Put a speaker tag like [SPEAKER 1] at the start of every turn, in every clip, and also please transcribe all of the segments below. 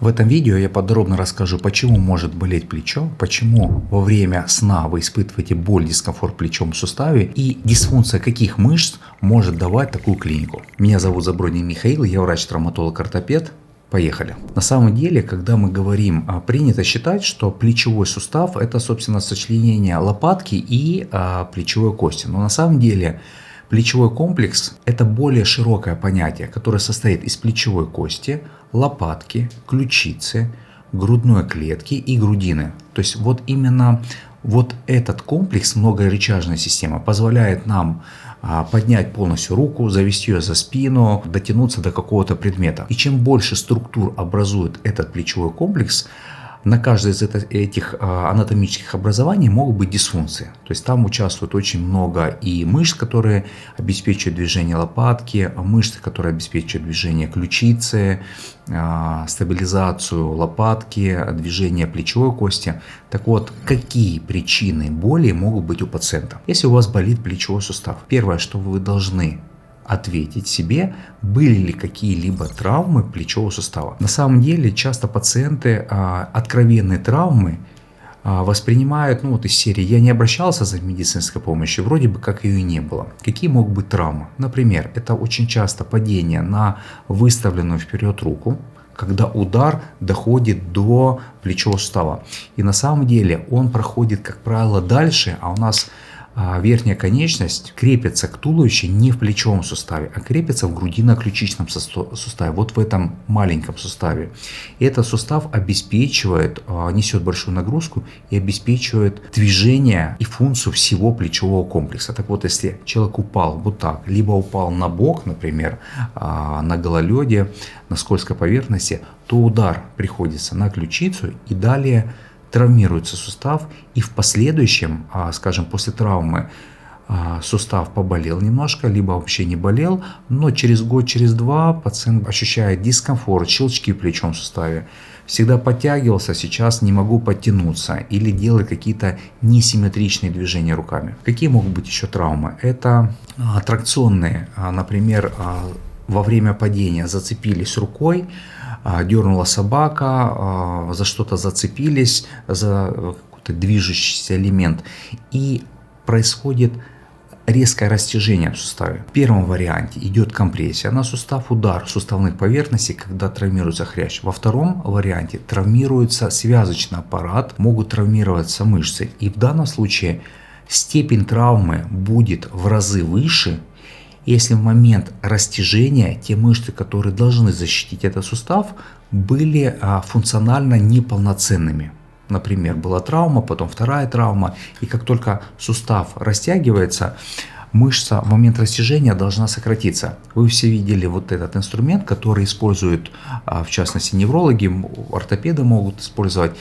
[SPEAKER 1] В этом видео я подробно расскажу, почему может болеть плечо, почему во время сна вы испытываете боль, дискомфорт в плечевом суставе и дисфункция каких мышц может давать такую клинику. Меня зовут Забродин Михаил, я врач-травматолог-ортопед. Поехали. На самом деле, когда мы говорим, принято считать, что плечевой сустав это, собственно, сочленение лопатки и плечевой кости. Но на самом деле плечевой комплекс – это более широкое понятие, которое состоит из плечевой кости, лопатки, ключицы, грудной клетки и грудины. То есть вот именно вот этот комплекс, многорычажная система, позволяет нам поднять полностью руку, завести ее за спину, дотянуться до какого-то предмета. И чем больше структур образует этот плечевой комплекс, на каждой из этих анатомических образований могут быть дисфункции. То есть там участвует очень много и мышц, которые обеспечивают движение лопатки, мышцы, которые обеспечивают движение ключицы, стабилизацию лопатки, движение плечевой кости. Так вот, какие причины боли могут быть у пациента? Если у вас болит плечевой сустав, первое, что вы должны ответить себе, были ли какие-либо травмы плечевого сустава. На самом деле часто пациенты откровенные травмы воспринимают, из серии «я не обращался за медицинской помощью, вроде бы как ее и не было». Какие могут быть травмы? Например, это очень часто падение на выставленную вперед руку, когда удар доходит до плечевого сустава. И на самом деле он проходит, как правило, дальше, а у нас верхняя конечность крепится к туловищу не в плечевом суставе, а крепится в грудино-ключичном суставе, вот в этом маленьком суставе. И этот сустав обеспечивает, несет большую нагрузку и обеспечивает движение и функцию всего плечевого комплекса. Так вот, если человек упал вот так, либо упал на бок, например, на гололеде, на скользкой поверхности, то удар приходится на ключицу и далее травмируется сустав, и в последующем, скажем, после травмы сустав поболел немножко, либо вообще не болел, но через год, через два пациент ощущает дискомфорт, щелчки в плечевом суставе. Всегда подтягивался, сейчас не могу подтянуться или делать какие-то несимметричные движения руками. Какие могут быть еще травмы? Это тракционные, например, во время падения зацепились рукой, дернула собака, за что-то зацепились, за какой-то движущийся элемент, и происходит резкое растяжение в суставе. В первом варианте идет компрессия на сустав, удар суставных поверхностей, когда травмируется хрящ. Во втором варианте травмируется связочный аппарат, могут травмироваться мышцы. И в данном случае степень травмы будет в разы выше, если в момент растяжения те мышцы, которые должны защитить этот сустав, были функционально неполноценными. Например, была травма, потом вторая травма, и как только сустав растягивается, мышца в момент растяжения должна сократиться. Вы все видели вот этот инструмент, который используют, в частности, неврологи, ортопеды могут использовать,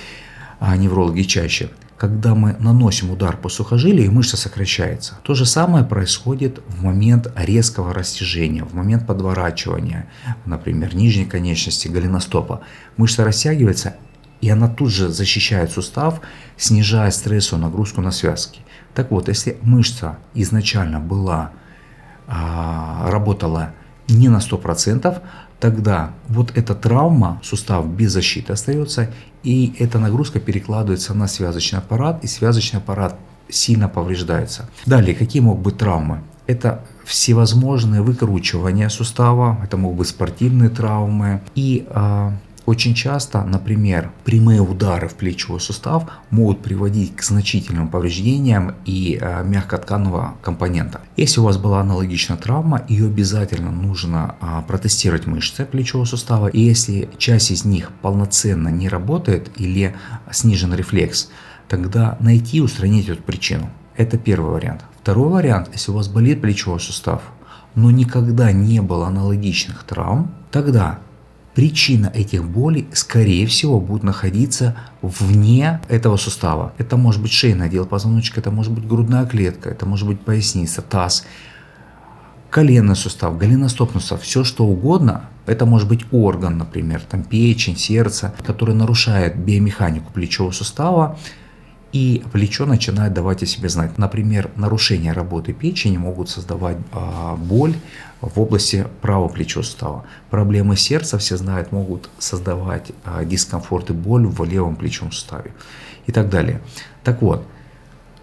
[SPEAKER 1] неврологи чаще. Когда мы наносим удар по сухожилию, и мышца сокращается. То же самое происходит в момент резкого растяжения, в момент подворачивания, например, нижней конечности голеностопа. Мышца растягивается, и она тут же защищает сустав, снижая стрессовую нагрузку на связки. Так вот, если мышца изначально работала не на 100%, тогда вот эта травма, сустав без защиты остается, и эта нагрузка перекладывается на связочный аппарат, и связочный аппарат сильно повреждается. Далее, какие могут быть травмы? Это всевозможные выкручивания сустава, это могут быть спортивные травмы, и очень часто, например, прямые удары в плечевой сустав могут приводить к значительным повреждениям и мягкотканного компонента. Если у вас была аналогичная травма, ее обязательно нужно протестировать мышцы плечевого сустава. И если часть из них полноценно не работает или снижен рефлекс, тогда найти и устранить эту причину. Это первый вариант. Второй вариант, если у вас болит плечевой сустав, но никогда не было аналогичных травм, тогда причина этих болей, скорее всего, будет находиться вне этого сустава. Это может быть шейный отдел позвоночника, это может быть грудная клетка, это может быть поясница, таз, коленный сустав, голеностопный сустав, все что угодно. Это может быть орган, например, печень, сердце, который нарушает биомеханику плечевого сустава и плечо начинает давать о себе знать. Например, нарушение работы печени могут создавать боль в области правого плечевого сустава. Проблемы сердца, все знают, могут создавать дискомфорт и боль в левом плечевом суставе и так далее. Так вот,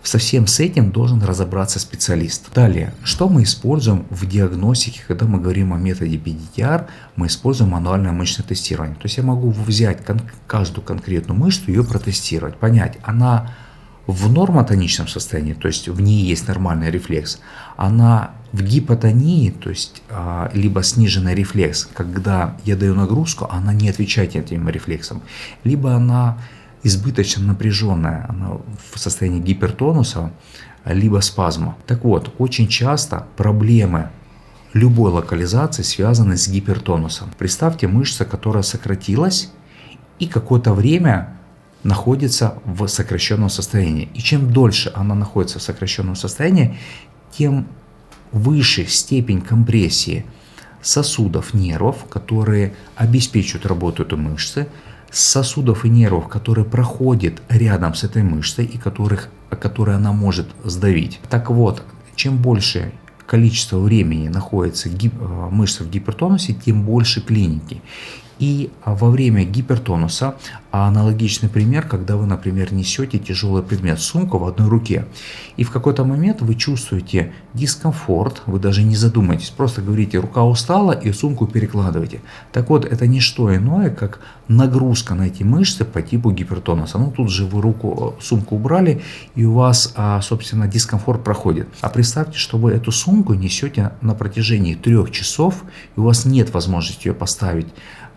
[SPEAKER 1] со всем с этим должен разобраться специалист. Далее, что мы используем в диагностике, когда мы говорим о методе PDTR, мы используем мануальное мышечное тестирование. То есть я могу взять каждую конкретную мышцу, ее протестировать, понять, она в нормотоничном состоянии, то есть в ней есть нормальный рефлекс, она в гипотонии, то есть либо сниженный рефлекс, когда я даю нагрузку, она не отвечает этим рефлексам, либо она избыточно напряженная, она в состоянии гипертонуса, либо спазма. Так вот, очень часто проблемы любой локализации связаны с гипертонусом. Представьте мышца, которая сократилась и какое-то время находится в сокращенном состоянии. И чем дольше она находится в сокращенном состоянии, тем выше степень компрессии сосудов, нервов, которые обеспечивают работу этой мышцы, сосудов и нервов, которые проходят рядом с этой мышцей и которые она может сдавить. Так вот, чем больше количество времени находится мышца в гипертонусе, тем больше клиники. И во время гипертонуса, аналогичный пример, когда вы, например, несете тяжелый предмет, сумку в одной руке, и в какой-то момент вы чувствуете дискомфорт, вы даже не задумаетесь, просто говорите, рука устала, и сумку перекладываете. Так вот, это не что иное, как нагрузка на эти мышцы по типу гипертонуса. Ну, тут же вы сумку убрали, и у вас, собственно, дискомфорт проходит. А представьте, что вы эту сумку несете на протяжении 3 часов, и у вас нет возможности ее поставить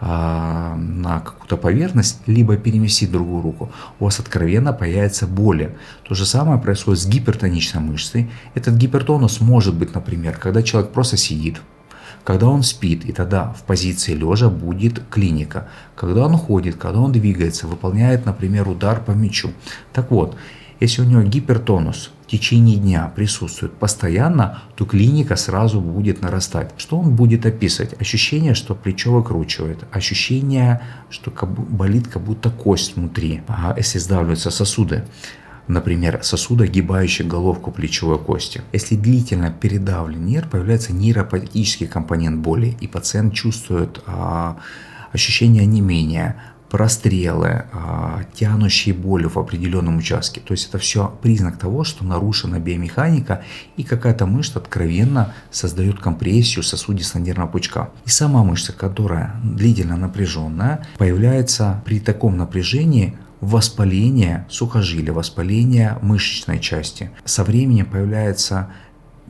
[SPEAKER 1] на какую-то поверхность, либо переместить в другую руку, у вас откровенно появится боли. То же самое происходит с гипертоничной мышцей. Этот гипертонус может быть, например, когда человек просто сидит, когда он спит, и тогда в позиции лежа будет клиника. Когда он ходит, когда он двигается, выполняет, например, удар по мячу. Так вот, если у него гипертонус в течение дня присутствует постоянно, то клиника сразу будет нарастать. Что он будет описывать? Ощущение, что плечо выкручивает, ощущение, что болит как будто кость внутри, если сдавливаются сосуды. Например, сосуд, огибающий головку плечевой кости. Если длительно передавлен нерв, появляется нейропатический компонент боли, и пациент чувствует ощущение онемения, прострелы, тянущие боли в определенном участке. То есть это все признак того, что нарушена биомеханика и какая-то мышца откровенно создает компрессию сосудисто-нервного пучка. И сама мышца, которая длительно напряженная, появляется при таком напряжении воспаление сухожилия, воспаление мышечной части. Со временем появляется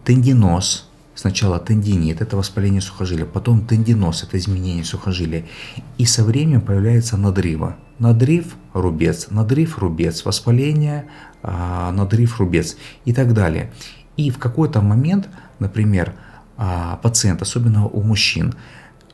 [SPEAKER 1] тендиноз. Сначала тендинит, это воспаление сухожилия, потом тендиноз, это изменение сухожилия. И со временем появляется надрыва. Надрыв, рубец, воспаление, надрыв, рубец и так далее. И в какой-то момент, например, пациент, особенно у мужчин,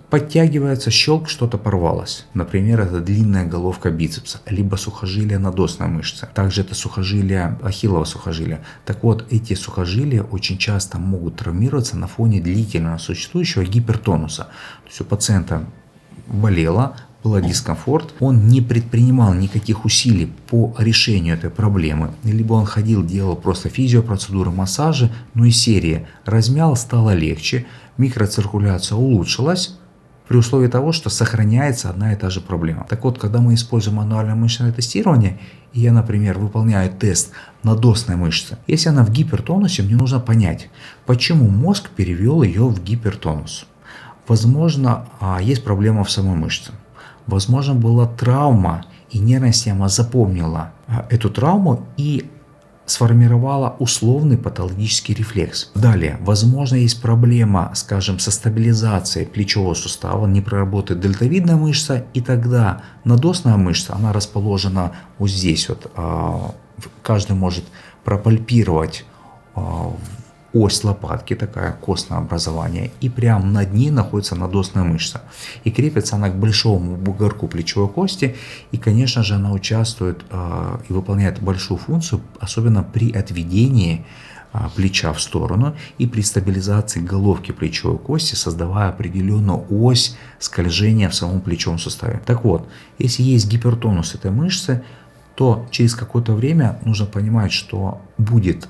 [SPEAKER 1] подтягивается, щелк, что-то порвалось. Например, это длинная головка бицепса, либо сухожилие надосной мышцы. Также это сухожилие, ахиллово сухожилие. Так вот, эти сухожилия очень часто могут травмироваться на фоне длительного существующего гипертонуса. То есть у пациента болело, был дискомфорт, он не предпринимал никаких усилий по решению этой проблемы. Либо он ходил, делал просто физиопроцедуры, массажи, но и серия размял, стало легче, микроциркуляция улучшилась, при условии того, что сохраняется одна и та же проблема. Так вот, когда мы используем мануальное мышечное тестирование, и я, например, выполняю тест надосной мышцы, если она в гипертонусе, мне нужно понять, почему мозг перевел ее в гипертонус. Возможно, есть проблема в самой мышце. Возможно, была травма, и нервная система запомнила эту травму и сформировала условный патологический рефлекс. Далее, возможно, есть проблема, скажем, со стабилизацией плечевого сустава, не проработает дельтовидная мышца, и тогда надосная мышца, она расположена вот здесь вот, каждый может пропальпировать ось лопатки, такая костное образование, и прямо над ней находится надосная мышца. И крепится она к большому бугорку плечевой кости, и, конечно же, она участвует и выполняет большую функцию, особенно при отведении плеча в сторону и при стабилизации головки плечевой кости, создавая определенную ось скольжения в самом плечевом суставе. Так вот, если есть гипертонус этой мышцы, то через какое-то время нужно понимать, что будет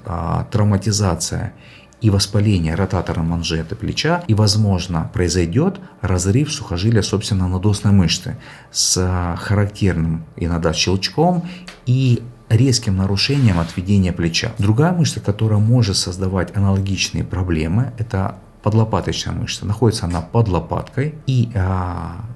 [SPEAKER 1] травматизация и воспаление ротатора манжеты плеча, и, возможно, произойдет разрыв сухожилия собственно надосной мышцы с характерным иногда щелчком и резким нарушением отведения плеча. Другая мышца, которая может создавать аналогичные проблемы, это подлопаточная мышца. Находится она под лопаткой, и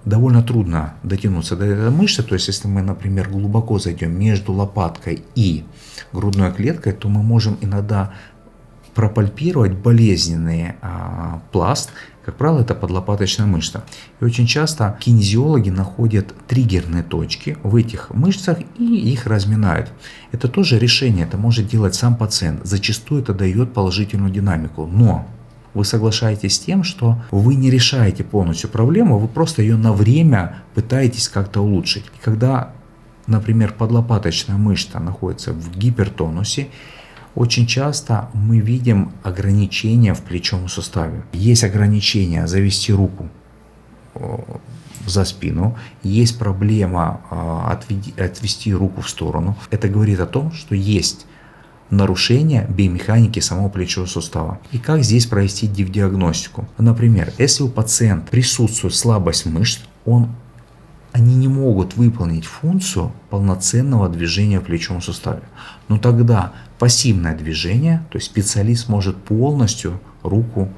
[SPEAKER 1] довольно трудно дотянуться до этой мышцы. То есть, если мы, например, глубоко зайдем между лопаткой и грудной клеткой, то мы можем иногда пропальпировать болезненный пласт. Как правило, это подлопаточная мышца. И очень часто кинезиологи находят триггерные точки в этих мышцах и их разминают. Это тоже решение, это может делать сам пациент. Зачастую это дает положительную динамику. Но вы соглашаетесь с тем, что вы не решаете полностью проблему, вы просто ее на время пытаетесь как-то улучшить. И когда, например, подлопаточная мышца находится в гипертонусе, очень часто мы видим ограничения в плечевом суставе. Есть ограничение завести руку за спину, есть проблема отвести руку в сторону. Это говорит о том, что есть нарушение биомеханики самого плечевого сустава. И как здесь провести диагностику? Например, если у пациента присутствует слабость мышц, они не могут выполнить функцию полноценного движения в плечевом суставе. Но тогда пассивное движение, то есть специалист может полностью руку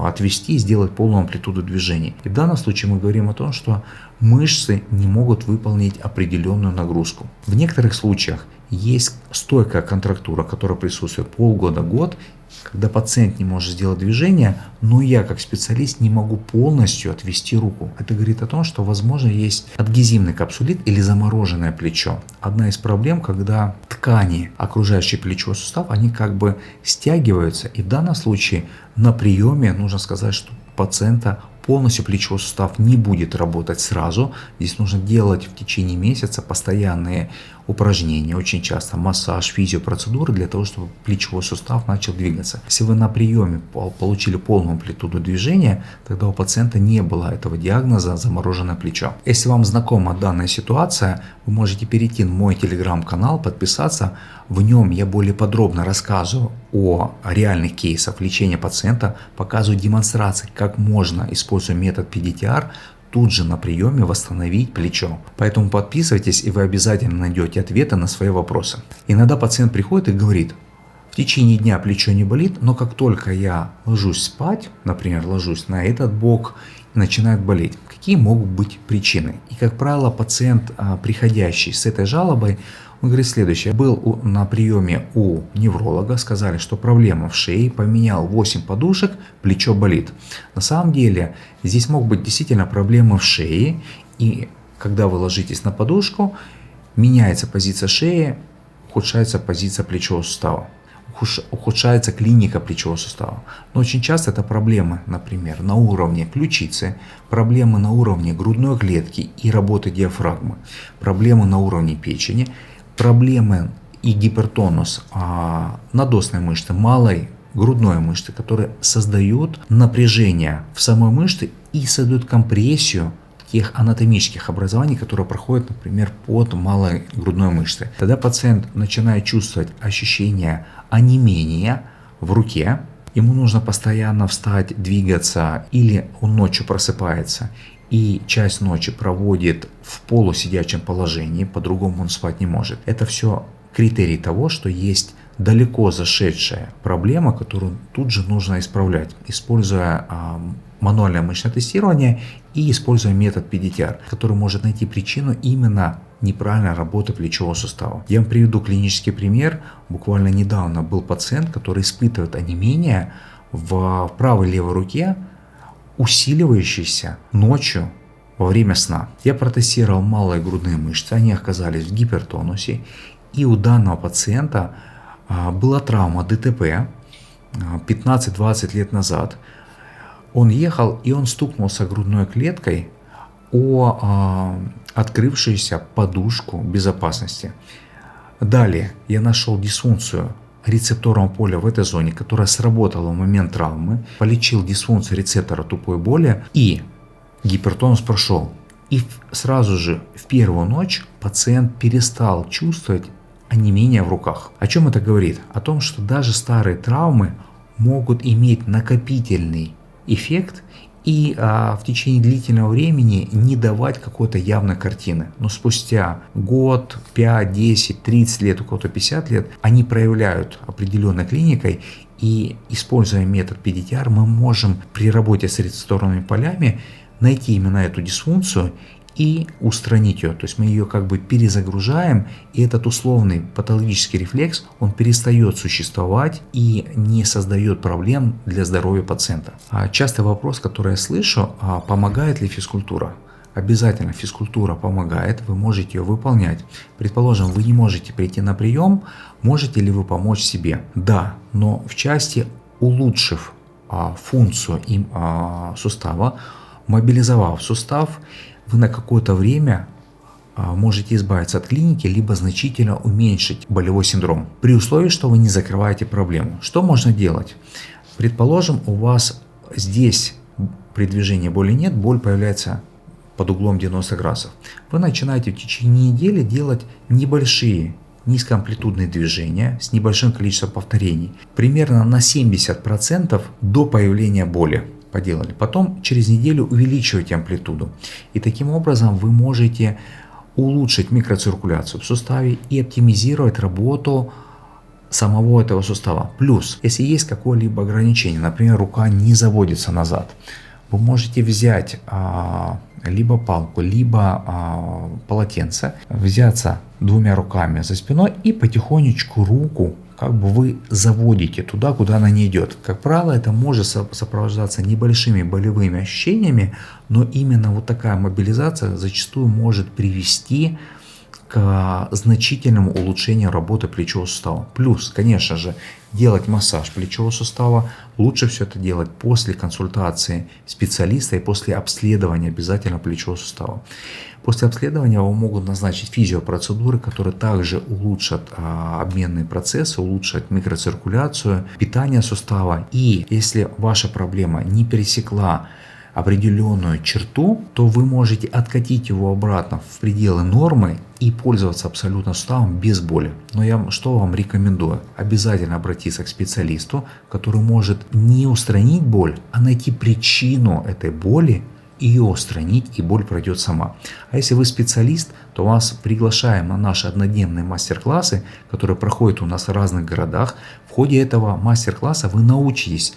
[SPEAKER 1] отвести и сделать полную амплитуду движений. И в данном случае мы говорим о том, что мышцы не могут выполнить определенную нагрузку. В некоторых случаях есть стойкая контрактура, которая присутствует полгода-год, когда пациент не может сделать движение, но я как специалист не могу полностью отвести руку. Это говорит о том, что возможно есть адгезивный капсулит или замороженное плечо. Одна из проблем, когда ткани, окружающие плечевой сустав, они как бы стягиваются, и в данном случае на приеме нужно сказать, что у пациента полностью плечевой сустав не будет работать сразу. Здесь нужно делать в течение месяца постоянные упражнения, очень часто массаж, физиопроцедуры для того, чтобы плечевой сустав начал двигаться. Если вы на приеме получили полную амплитуду движения, тогда у пациента не было этого диагноза замороженное плечо. Если вам знакома данная ситуация, вы можете перейти на мой телеграм-канал, подписаться. В нем я более подробно рассказываю о реальных кейсах лечения пациента, показываю демонстрации, как можно, используя метод PDTR, тут же на приеме восстановить плечо. Поэтому подписывайтесь, и вы обязательно найдете ответы на свои вопросы. Иногда пациент приходит и говорит: в течение дня плечо не болит, но как только я ложусь спать, например, ложусь на этот бок, начинает болеть. Какие могут быть причины? И, как правило, пациент, приходящий с этой жалобой, он говорит следующее: был на приеме у невролога, сказали, что проблема в шее, поменял 8 подушек, плечо болит. На самом деле здесь могут быть действительно проблемы в шее, и когда вы ложитесь на подушку, меняется позиция шеи, ухудшается позиция плечевого сустава, ухудшается клиника плечевого сустава. Но очень часто это проблемы, например, на уровне ключицы, проблемы на уровне грудной клетки и работы диафрагмы, проблемы на уровне печени, проблемы и гипертонус надосной мышцы, малой грудной мышцы, которые создают напряжение в самой мышце и создают компрессию тех анатомических образований, которые проходят, например, под малой грудной мышцей. Тогда пациент начинает чувствовать ощущение онемения в руке. Ему нужно постоянно встать, двигаться, или он ночью просыпается и часть ночи проводит в полусидячем положении, по-другому он спать не может. Это все критерий того, что есть далеко зашедшая проблема, которую тут же нужно исправлять, используя мануальное мышечное тестирование и используя метод PDTR, который может найти причину именно неправильной работы плечевого сустава. Я вам приведу клинический пример. Буквально недавно был пациент, который испытывает онемение в правой и левой руке, усиливающийся ночью во время сна. Я протестировал малые грудные мышцы, они оказались в гипертонусе, и у данного пациента была травма ДТП 15-20 лет назад. Он ехал, и он стукнулся грудной клеткой о открывшуюся подушку безопасности. Далее я нашел дисфункцию рецепторного поля в этой зоне, которая сработала в момент травмы, полечил дисфункцию рецептора тупой боли, и гипертонус прошел. И сразу же в первую ночь пациент перестал чувствовать онемение в руках. О чем это говорит? О том, что даже старые травмы могут иметь накопительный эффект и в течение длительного времени не давать какой-то явной картины. Но спустя год, 5, 10, 30 лет, у кого-то 50 лет, они проявляют определенной клиникой. И используя метод PDTR, мы можем при работе с рецепторными полями найти именно эту дисфункцию и устранить ее. То есть мы ее как бы перезагружаем, и этот условный патологический рефлекс, он перестает существовать и не создает проблем для здоровья пациента. Частый вопрос, который я слышу, помогает ли физкультура? Обязательно физкультура помогает, вы можете ее выполнять. Предположим, вы не можете прийти на прием, можете ли вы помочь себе? Да, но в части улучшив функцию сустава, мобилизовав сустав, вы на какое-то время можете избавиться от клиники, либо значительно уменьшить болевой синдром, при условии, что вы не закрываете проблему. Что можно делать? Предположим, у вас здесь при движении боли нет, боль появляется под углом 90 градусов. Вы начинаете в течение недели делать небольшие низкоамплитудные движения с небольшим количеством повторений, примерно на 70% до появления боли. Поделали. Потом через неделю увеличиваете амплитуду. И таким образом вы можете улучшить микроциркуляцию в суставе и оптимизировать работу самого этого сустава. Плюс, если есть какое-либо ограничение, например, рука не заводится назад, вы можете взять либо палку, либо полотенце, взяться двумя руками за спиной и потихонечку руку как бы вы заводите туда, куда она не идет. Как правило, это может сопровождаться небольшими болевыми ощущениями, но именно вот такая мобилизация зачастую может привести к значительному улучшению работы плечевого сустава. Плюс, конечно же, делать массаж плечевого сустава лучше все это делать после консультации специалиста и после обследования обязательно плечевого сустава. После обследования вам могут назначить физиопроцедуры, которые также улучшат обменные процессы, улучшат микроциркуляцию, питание сустава. И если ваша проблема не пересекла определенную черту, то вы можете откатить его обратно в пределы нормы и пользоваться абсолютно суставом без боли. Но я что вам рекомендую? Обязательно обратиться к специалисту, который может не устранить боль, а найти причину этой боли, ее устранить, и боль пройдет сама. А если вы специалист, то вас приглашаем на наши однодневные мастер-классы, которые проходят у нас в разных городах. В ходе этого мастер-класса вы научитесь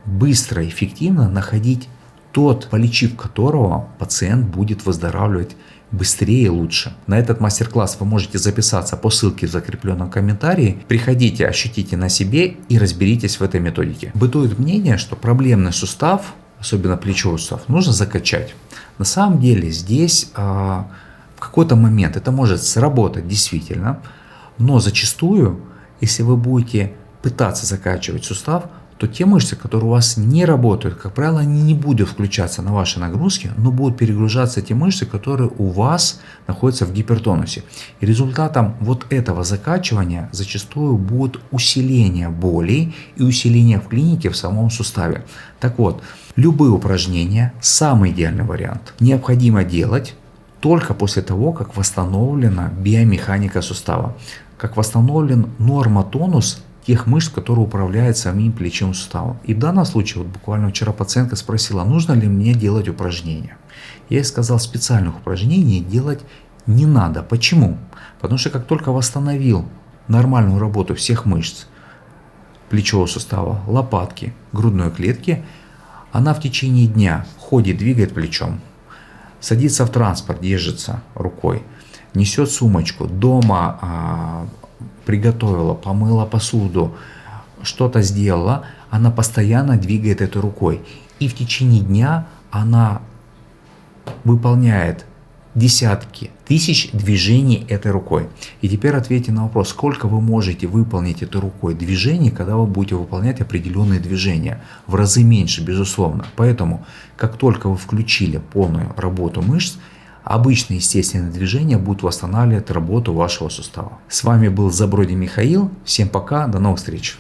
[SPEAKER 1] быстро и эффективно находить тот, полечив которого пациент будет выздоравливать быстрее и лучше. На этот мастер-класс вы можете записаться по ссылке в закрепленном комментарии. Приходите, ощутите на себе и разберитесь в этой методике. Бытует мнение, что проблемный сустав, особенно плечевой сустав, нужно закачать. На самом деле здесь в какой-то момент это может сработать действительно, но зачастую, если вы будете пытаться закачивать сустав, то те мышцы, которые у вас не работают, как правило, они не будут включаться на ваши нагрузки, но будут перегружаться те мышцы, которые у вас находятся в гипертонусе. И результатом вот этого закачивания зачастую будет усиление болей и усиление в клинике в самом суставе. Так вот, любые упражнения, самый идеальный вариант, необходимо делать только после того, как восстановлена биомеханика сустава, как восстановлен нормотонус тех мышц, которые управляют самим плечевым суставом. И в данном случае, вот буквально вчера пациентка спросила, нужно ли мне делать упражнения. Я ей сказал, специальных упражнений делать не надо. Почему? Потому что как только восстановил нормальную работу всех мышц плечевого сустава, лопатки, грудной клетки, она в течение дня ходит, двигает плечом, садится в транспорт, держится рукой, несет сумочку, дома приготовила, помыла посуду, что-то сделала, она постоянно двигает этой рукой. И в течение дня она выполняет десятки тысяч движений этой рукой. И теперь ответьте на вопрос, сколько вы можете выполнить этой рукой движений, когда вы будете выполнять определенные движения. В разы меньше, безусловно. Поэтому, как только вы включили полную работу мышц, обычные естественные движения будут восстанавливать работу вашего сустава. С вами был Забродин Михаил. Всем пока, до новых встреч.